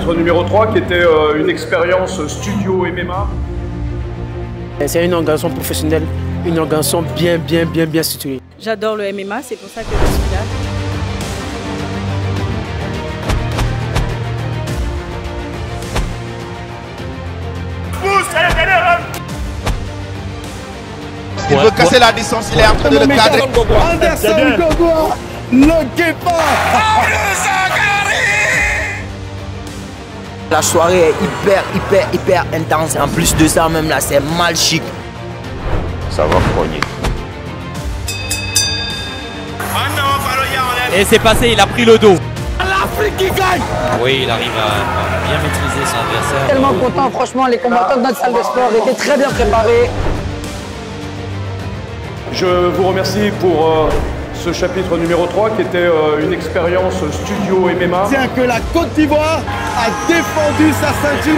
chapitre numéro 3 qui était une expérience studio MMA. C'est une organisation professionnelle, une organisation bien structurée. J'adore le MMA, c'est pour ça que je suis là. Il veut casser la distance, il est en train de le cadrer. Anderson Gogo, le guépard. La soirée est hyper intense. En plus de ça, même là, c'est mal chic. Ça va cogner. Et c'est passé, il a pris le dos. L'Afrique qui gagne. Oui, il arrive à bien maîtriser son adversaire. Tellement content, franchement, les combattants de notre salle de sport étaient très bien préparés. Je vous remercie pour ce chapitre numéro 3 qui était une expérience studio MMA. Tiens que la Côte d'Ivoire a défendu sa ceinture.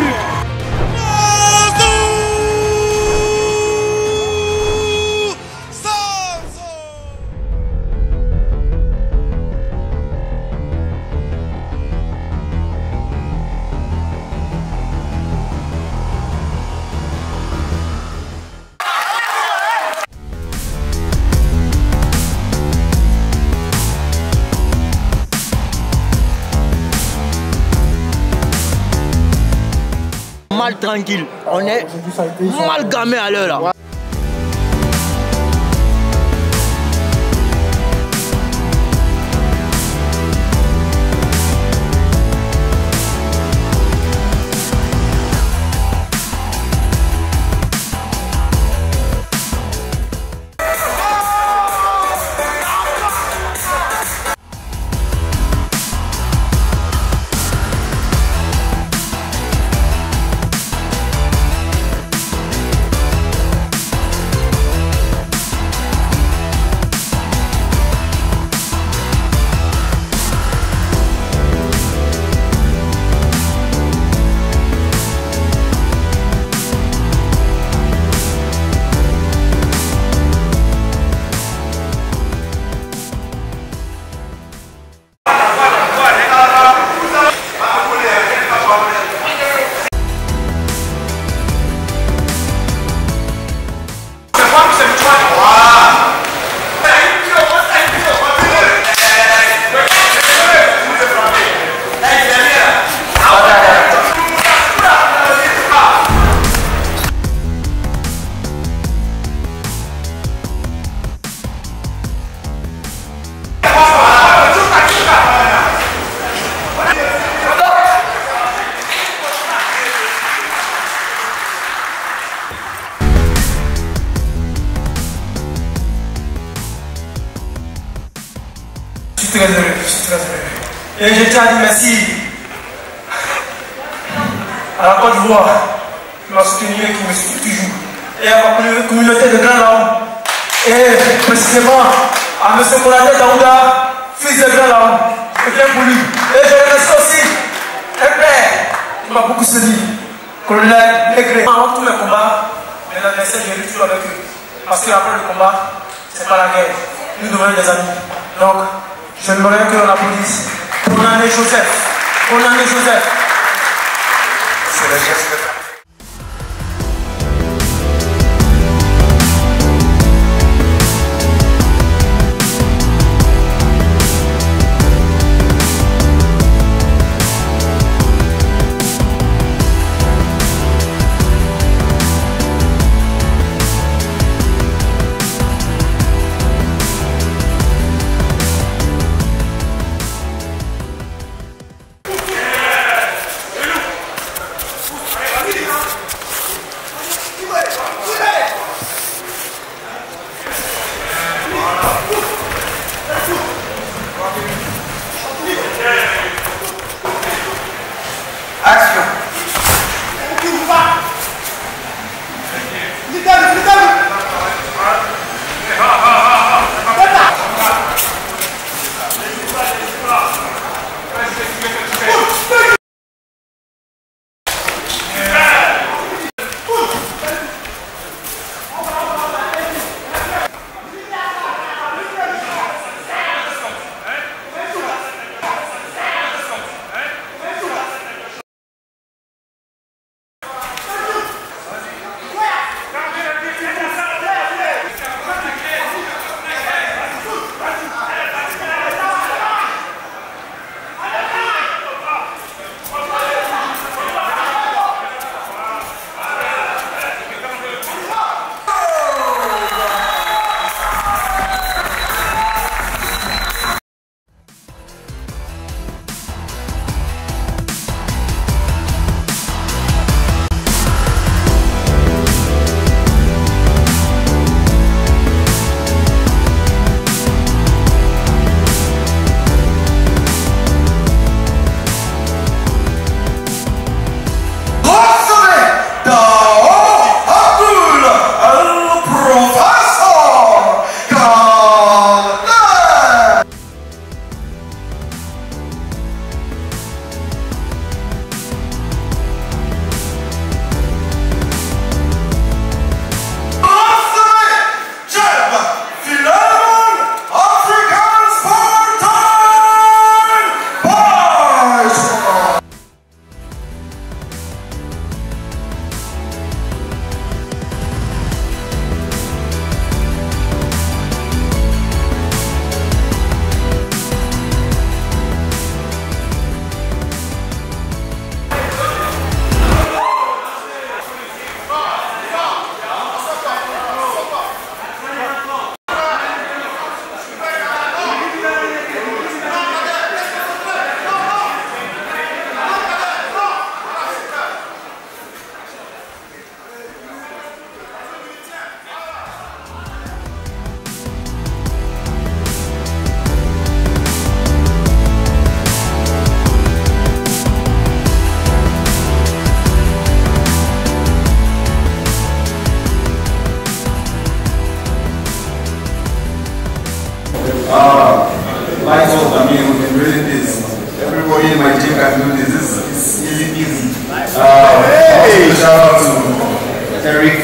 Mal tranquille, on est mal gamé à l'heure là. Je suis très heureux. Et je tiens à dire merci à la Côte d'Ivoire qui m'a soutenu et qui me soutient toujours. Et à ma communauté de Grand Laon. Et précisément à M. Konaté Daouda, fils de Grand Laon. Je viens pour lui. Et je remercie aussi un père qui m'a beaucoup soutenu. Colonel Legré. Avant tous mes combats, mes adversaires, je ris toujours avec eux. Parce qu'après le combat, c'est pas la guerre. Nous devons être des amis. Donc, j'aimerais qu'on applaudisse pour Nané Joseph. Pour Nané Joseph. C'est le geste de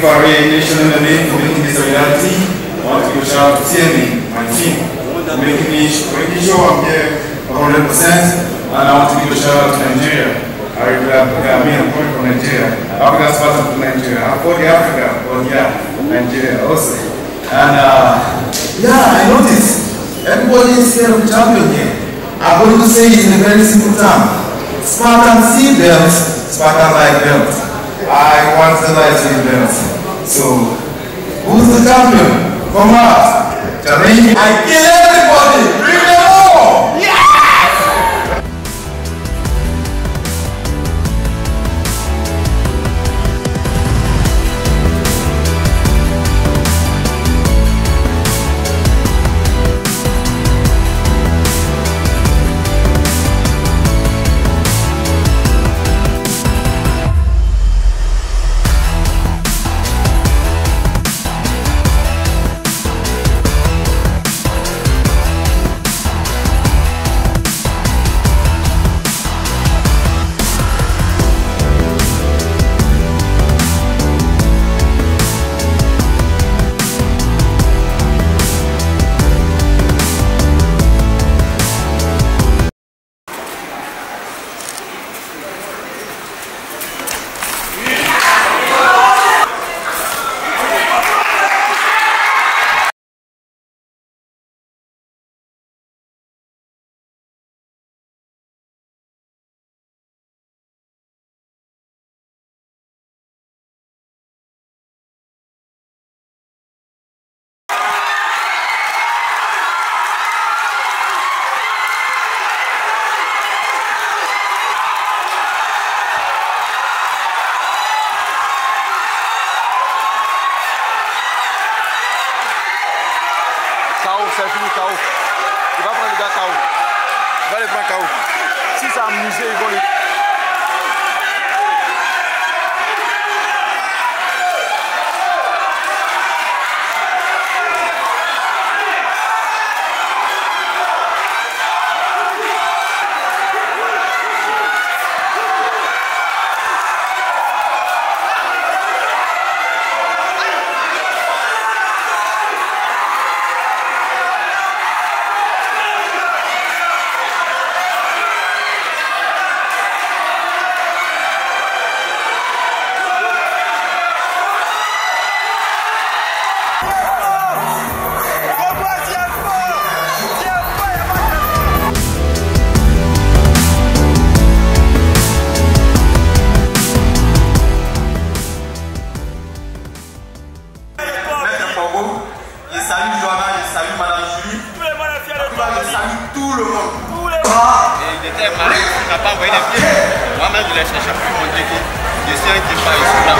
for reinvention in the name for making this a reality. I want to give a shout out to TMA, my team, making sure I'm here 100%. And I want to give a shout out to Nigeria. I'm from Nigeria. Africa's part of Nigeria. I'm for the Africa, but yeah, Nigeria also. And yeah, I noticed everybody is scared of the champion here. I'm going to say it in a very simple term. Spartan see belt, Spartan like belt. I want the light belt. So, who's the champion? Come out. Challenge. I kill everybody. Bring them all. Yeah! C'est fini, KO. Il va prendre le gars KO. Il va les prendre KO. Si ça a amusé, ils vont les... Je salue Johanna, je salue Madame Julie. Je salue tout le monde. Et il était malade, il n'a pas envoyé les pieds. Moi-même, je l'ai cherché pour montrer que je suis un qui part ici là.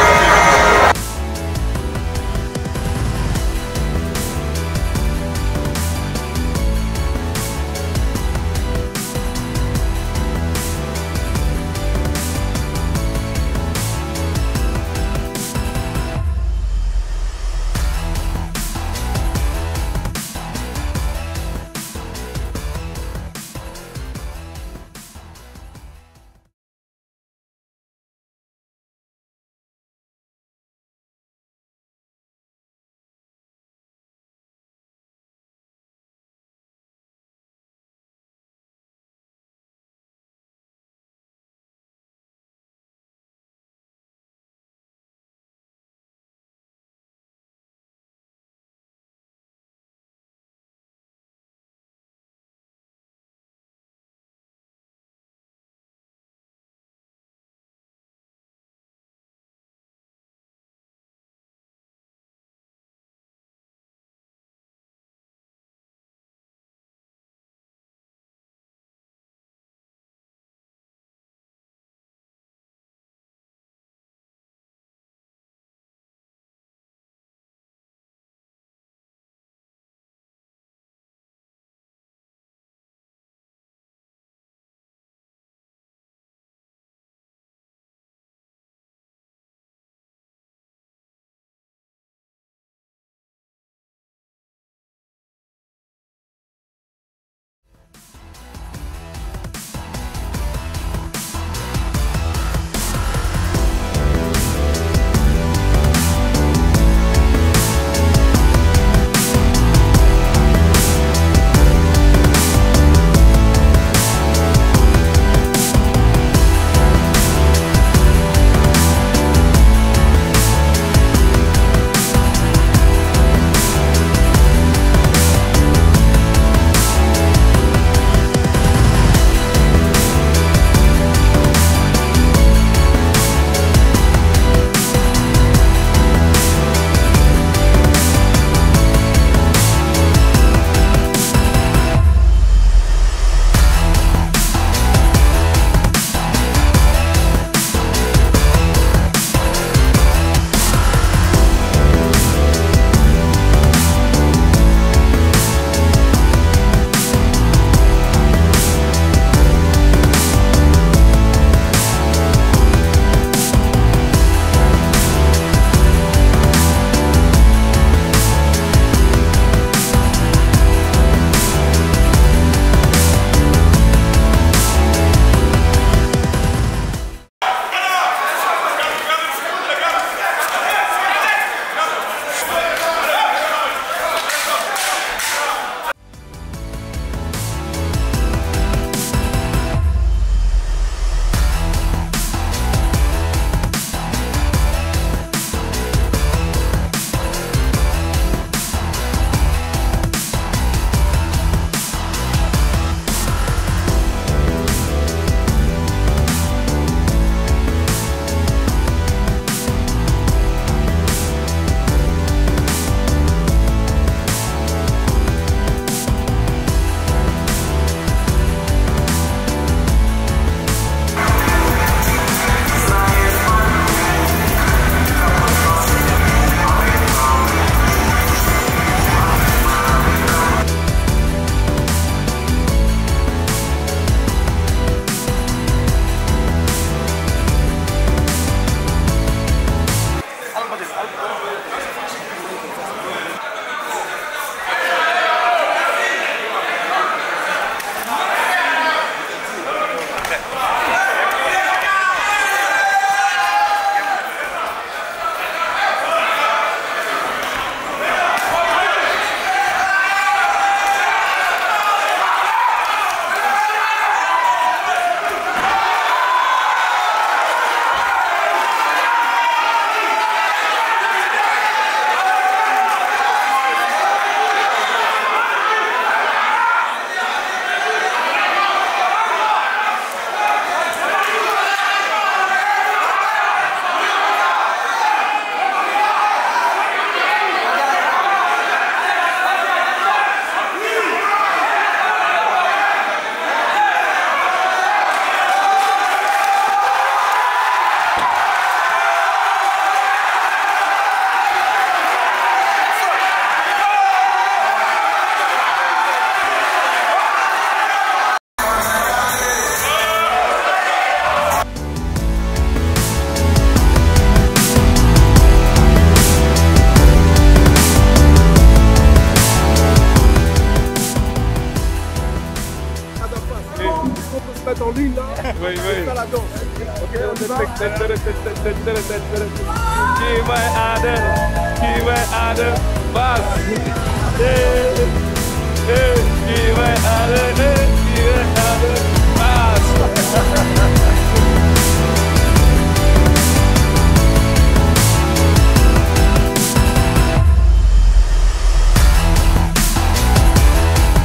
pardon.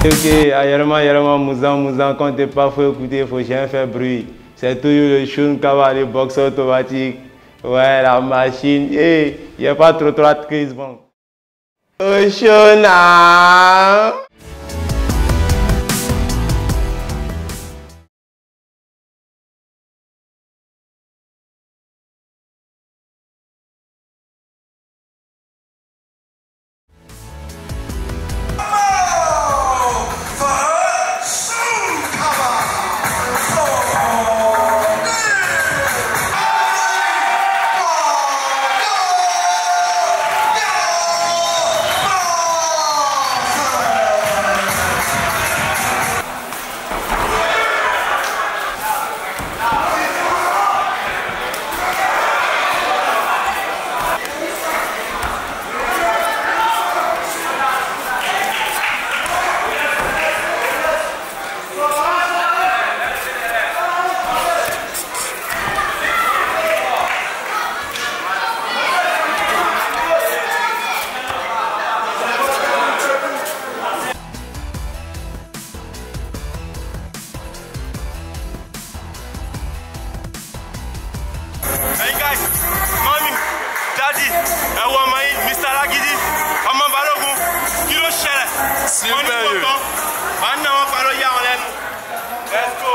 Ok, Ayarama, Mouzan, quand t'es pas faut écouter, faut jamais faire bruit. C'est toujours le Shun Cavalier box automatique. Ouais, la machine. Et il n'y a pas trop de crise, bon. Oshona. Hey guys, mommy, daddy, Mr. Lagidi, Maman Balogun, Kilo Shele, Super. Let's go.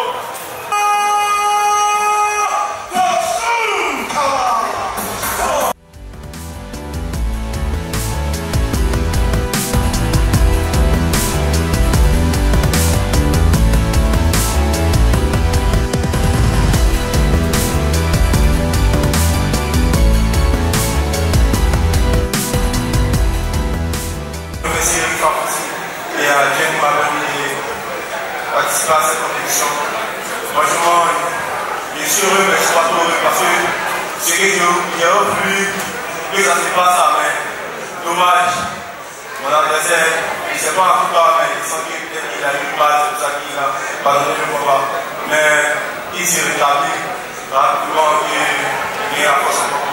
Et à Dieu m'a permis de participer à cette compétition. Franchement, je suis heureux, mais je ne suis pas trop heureux parce que ce que j'ai voulu que ça se passe à main. Dommage, mon adversaire, il ne sait pas en tout cas, mais il sent qu'il a eu mal, c'est pour ça qu'il a pardonné le combat. Mais il s'est rétabli rapidement et il a force encore.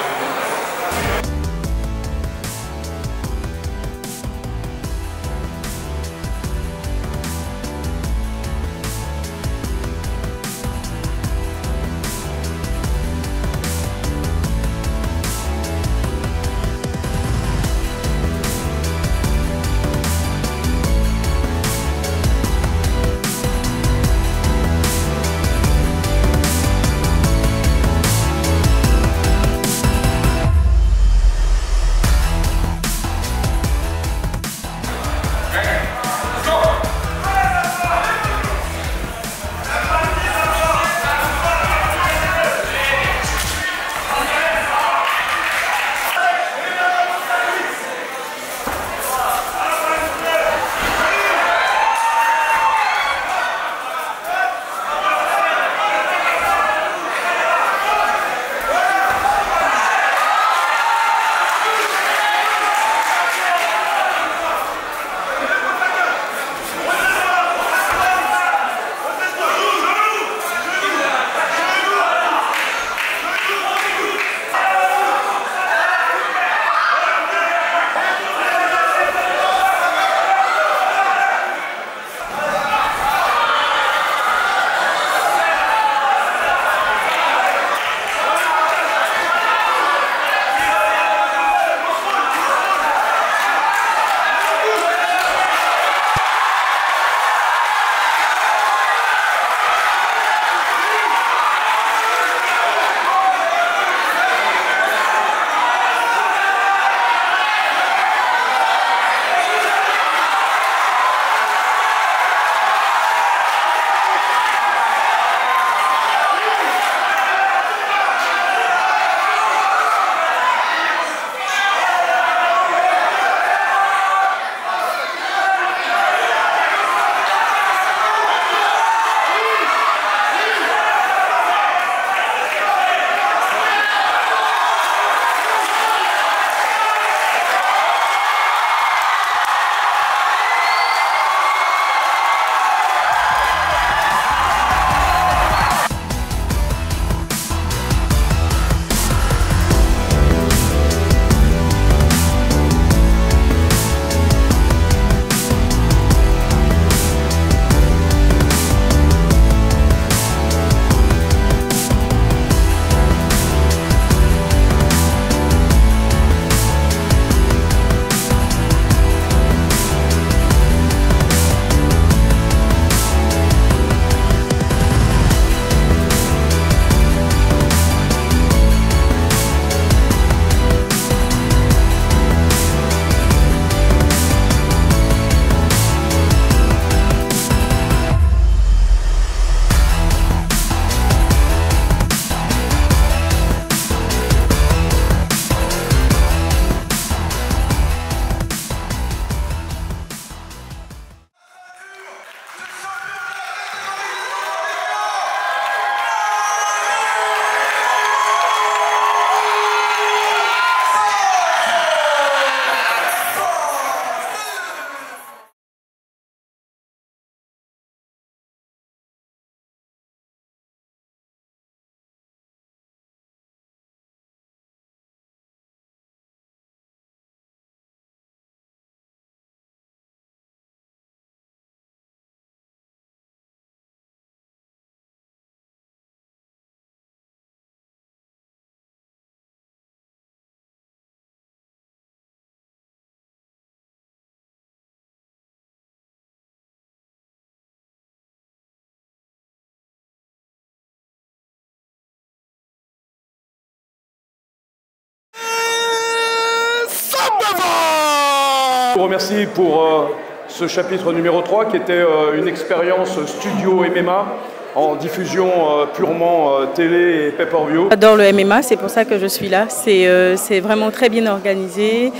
Je vous remercie pour ce chapitre numéro 3 qui était une expérience studio MMA en diffusion purement télé et pay-per-view. J'adore le MMA, c'est pour ça que je suis là. C'est vraiment très bien organisé.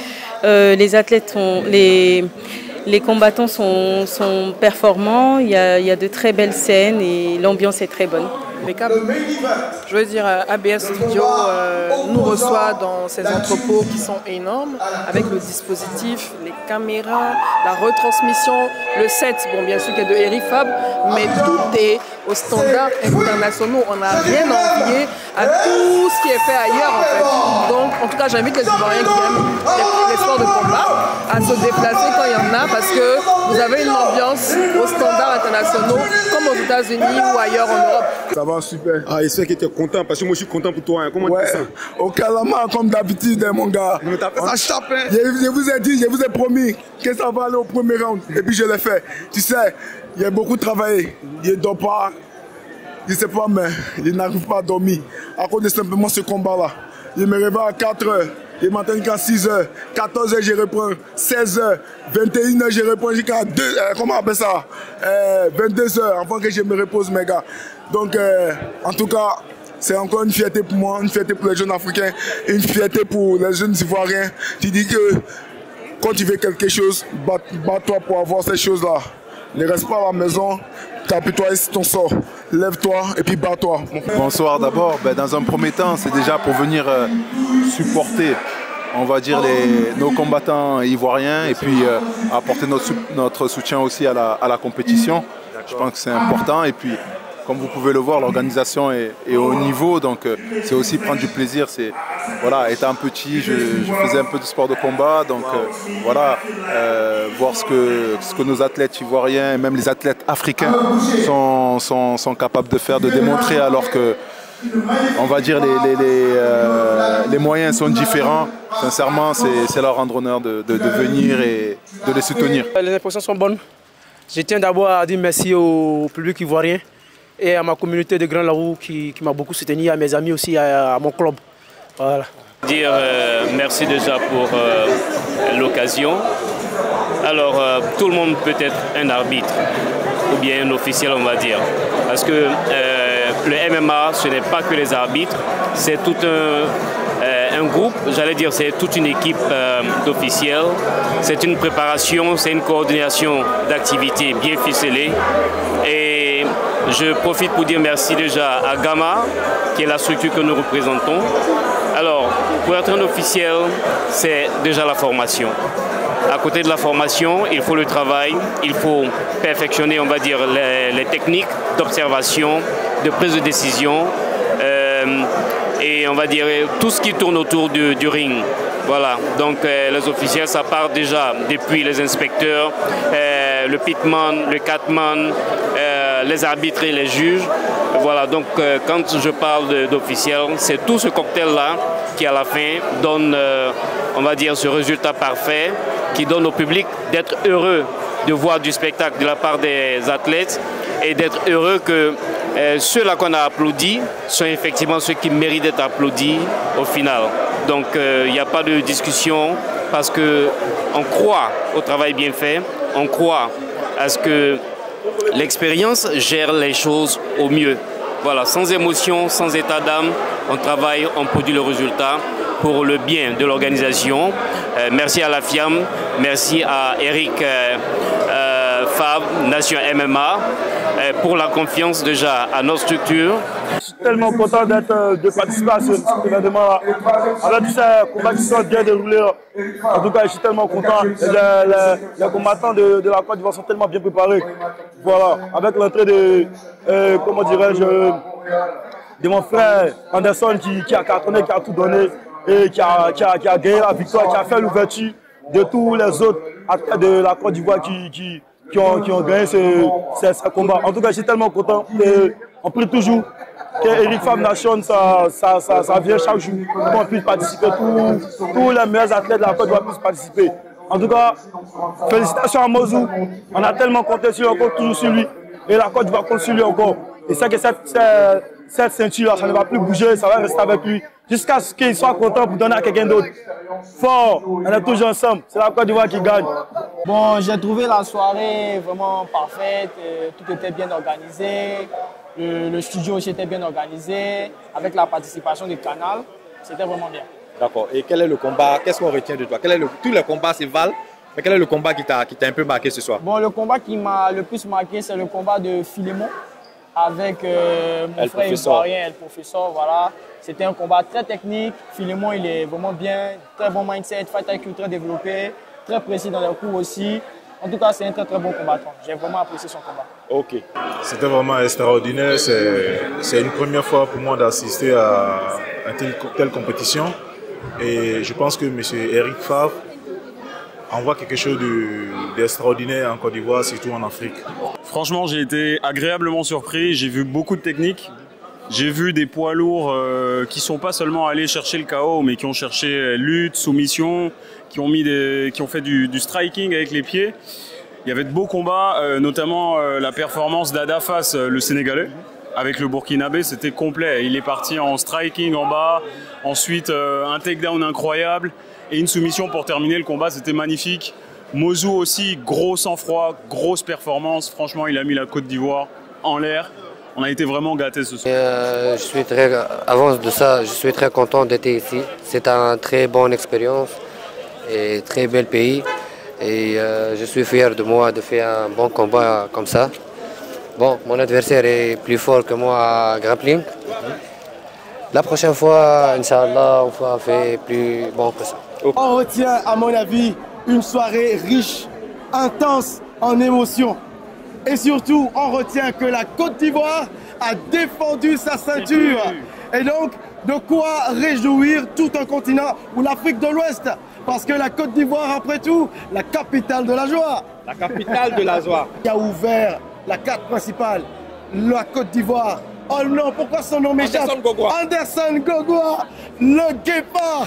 Les athlètes, les combattants sont performants. Il y a de très belles scènes et l'ambiance est très bonne. Je veux dire, ABS Studio nous reçoit dans ces entrepôts qui sont énormes, avec le dispositif, les caméras, la retransmission, le set, bon bien sûr qu'il y a de Eric Fab, mais tout est aux standards internationaux. On n'a rien à envier à tout ce qui est fait ailleurs en fait. Donc en tout cas j'invite les Ivoiriens qui aiment les sports de combat à se déplacer quand il y en a, parce que vous avez une ambiance aux standards internationaux comme aux États-Unis ou ailleurs en Europe. Ça va super. Ah, j'espère que tu es content parce que moi je suis content pour toi. Hein. Comment tu te sens? Au Calama, comme d'habitude, mon gars. Mais t'as fait ça chape, hein? Je vous ai dit, je vous ai promis que ça va aller au premier round. Et puis je l'ai fait. Tu sais, il y a beaucoup travaillé. Je ne dors pas. Je ne sais pas, mais je n'arrive pas à dormir. À cause de simplement ce combat-là. Je me réveille à 4 heures. Je m'attends qu'à 6 heures. 14 heures, je reprends. 16 heures. 21 heures, je reprends jusqu'à 2 comment on appelle ça? 22 heures, avant que je me repose, mes gars. Donc, en tout cas, c'est encore une fierté pour moi, une fierté pour les jeunes Africains, une fierté pour les jeunes Ivoiriens. Tu dis que quand tu veux quelque chose, bats-toi pour avoir ces choses-là. Ne reste pas à la maison, tape-toi ici ton sort. Lève-toi et puis bats-toi. Bonsoir d'abord. Dans un premier temps, c'est déjà pour venir supporter, on va dire, nos combattants ivoiriens et puis apporter notre soutien aussi à la compétition. Je pense que c'est important. Et puis, comme vous pouvez le voir, l'organisation est au niveau, donc c'est aussi prendre du plaisir. Voilà, étant petit, je faisais un peu de sport de combat, donc voilà, voir ce que nos athlètes ivoiriens et même les athlètes africains sont capables de faire, de démontrer, alors que, on va dire, les moyens sont différents. Sincèrement, c'est leur rendre honneur de venir et de les soutenir. Les impressions sont bonnes. Je tiens d'abord à dire merci au public ivoirien et à ma communauté de Grand Larou qui m'a beaucoup soutenu, à mes amis aussi, à mon club. Voilà. Dire merci déjà pour l'occasion. Alors, tout le monde peut être un arbitre ou bien un officiel, on va dire. Parce que le MMA, ce n'est pas que les arbitres, c'est tout un groupe, j'allais dire, c'est toute une équipe d'officiels. C'est une préparation, c'est une coordination d'activités bien ficelée. Et je profite pour dire merci déjà à Gamma, qui est la structure que nous représentons. Alors, pour être un officiel, c'est déjà la formation. À côté de la formation, il faut le travail, il faut perfectionner, on va dire, les techniques d'observation, de prise de décision, et on va dire tout ce qui tourne autour du ring. Voilà, donc les officiels, ça part déjà depuis les inspecteurs, le pitman, le catman, les arbitres et les juges. Voilà, donc quand je parle d'officiels, c'est tout ce cocktail-là qui à la fin donne, on va dire, ce résultat parfait, qui donne au public d'être heureux de voir du spectacle de la part des athlètes et d'être heureux que ceux-là qu'on a applaudis sont effectivement ceux qui méritent d'être applaudis au final. Donc il n'y a pas de discussion parce qu'on croit au travail bien fait, on croit à ce que l'expérience gère les choses au mieux. Voilà, sans émotion, sans état d'âme, on travaille, on produit le résultat pour le bien de l'organisation. Merci à la FIAM, merci à Eric Fab, Nation MMA, pour la confiance déjà à notre structure. Je suis tellement content de participer à cet événement-là. Avec tous ces combats qui sont bien déroulés, en tout cas, je suis tellement content. Les combattants de la Côte d'Ivoire sont tellement bien préparés. Voilà, avec l'entrée de, comment dirais-je, de mon frère Anderson qui a cartonné, qui a tout donné et qui a gagné la victoire, qui a fait l'ouverture de tous les autres athlètes de la Côte d'Ivoire qui ont gagné ce combat. En tout cas, je suis tellement content. On prie toujours que Eric Fab Nation, ça vient chaque jour, qu'on puisse participer, tous les meilleurs athlètes de la Côte d'Ivoire puissent participer. En tout cas, félicitations à Mozou. On a tellement compté sur lui, on compte toujours sur lui. Et la Côte d'Ivoire compte sur lui encore. Et c'est que cette ceinture-là, ça ne va plus bouger, ça va rester avec lui. Jusqu'à ce qu'il soit content pour donner à quelqu'un d'autre. Fort, on est toujours ensemble. C'est la Côte d'Ivoire qui gagne. Bon, j'ai trouvé la soirée vraiment parfaite. Tout était bien organisé. Le studio aussi était bien organisé. Avec la participation du canal, c'était vraiment bien. D'accord. Et quel est le combat? Qu'est-ce qu'on retient de toi? Tous les combats, c'est Val. Mais quel est le combat qui t'a un peu marqué ce soir? Bon, le combat qui m'a le plus marqué, c'est le combat de Philémon avec mon frère ivoirien, El Professeur. Voilà. C'était un combat très technique. Philémon, il est vraiment bien, très bon mindset, fight IQ très développé, très précis dans les coups aussi. En tout cas, c'est un très très bon combattant. J'ai vraiment apprécié son combat. Ok. C'était vraiment extraordinaire. C'est une première fois pour moi d'assister à une telle compétition. Et je pense que M. Eric Favre envoie quelque chose d'extraordinaire en Côte d'Ivoire, surtout en Afrique. Franchement, j'ai été agréablement surpris. J'ai vu beaucoup de techniques. J'ai vu des poids lourds qui ne sont pas seulement allés chercher le KO, mais qui ont cherché lutte, soumission, qui ont fait du striking avec les pieds. Il y avait de beaux combats, notamment la performance d'Adafas, le Sénégalais. Avec le Burkinabé, c'était complet. Il est parti en striking en bas, ensuite un takedown incroyable et une soumission pour terminer le combat. C'était magnifique. Mozou aussi, gros sang-froid, grosse performance. Franchement, il a mis la Côte d'Ivoire en l'air. On a été vraiment gâtés ce soir. Avant de ça, je suis très content d'être ici. C'est une très bonne expérience et très bel pays. Et je suis fier de moi de faire un bon combat comme ça. Bon, mon adversaire est plus fort que moi à grappling. La prochaine fois, Inch'Allah, on va faire plus bon que ça. On retient, à mon avis, une soirée riche, intense en émotions. Et surtout, on retient que la Côte d'Ivoire a défendu sa ceinture. Et donc, de quoi réjouir tout un continent ou l'Afrique de l'Ouest. Parce que la Côte d'Ivoire, après tout, la capitale de la joie. La capitale de la joie. Qui a ouvert la carte principale, la Côte d'Ivoire. Oh non, pourquoi son nom m'échappe? Anderson Gogoa, le guépard.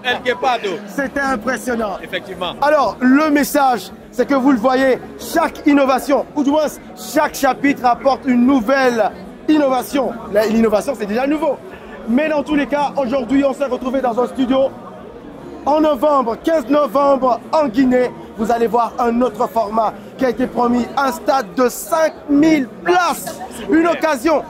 El Guepardo. C'était impressionnant. Effectivement. Alors, le message, c'est que vous le voyez, chaque innovation, ou du moins chaque chapitre apporte une nouvelle innovation. L'innovation, c'est déjà nouveau. Mais dans tous les cas, aujourd'hui, on s'est retrouvé dans un studio en novembre, 15 novembre, en Guinée. Vous allez voir un autre format qui a été promis, un stade de 5000 places. Une occasion,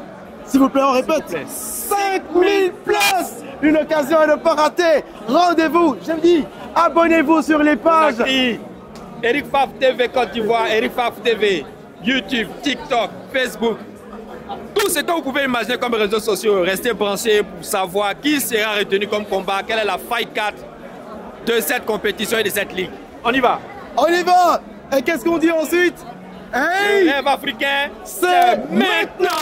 s'il vous plaît, on répète, 5000 places. Une occasion à ne pas rater. Rendez-vous, je me dis, abonnez-vous sur les pages. Eric Favre TV Côte d'Ivoire, Eric Favre TV, YouTube, TikTok, Facebook. Tout ce que vous pouvez imaginer comme réseaux sociaux, restez branchés pour savoir qui sera retenu comme combat, quelle est la fight card de cette compétition et de cette ligue. On y va. On y va. Et qu'est-ce qu'on dit ensuite? Hey, le rêve africain, c'est maintenant.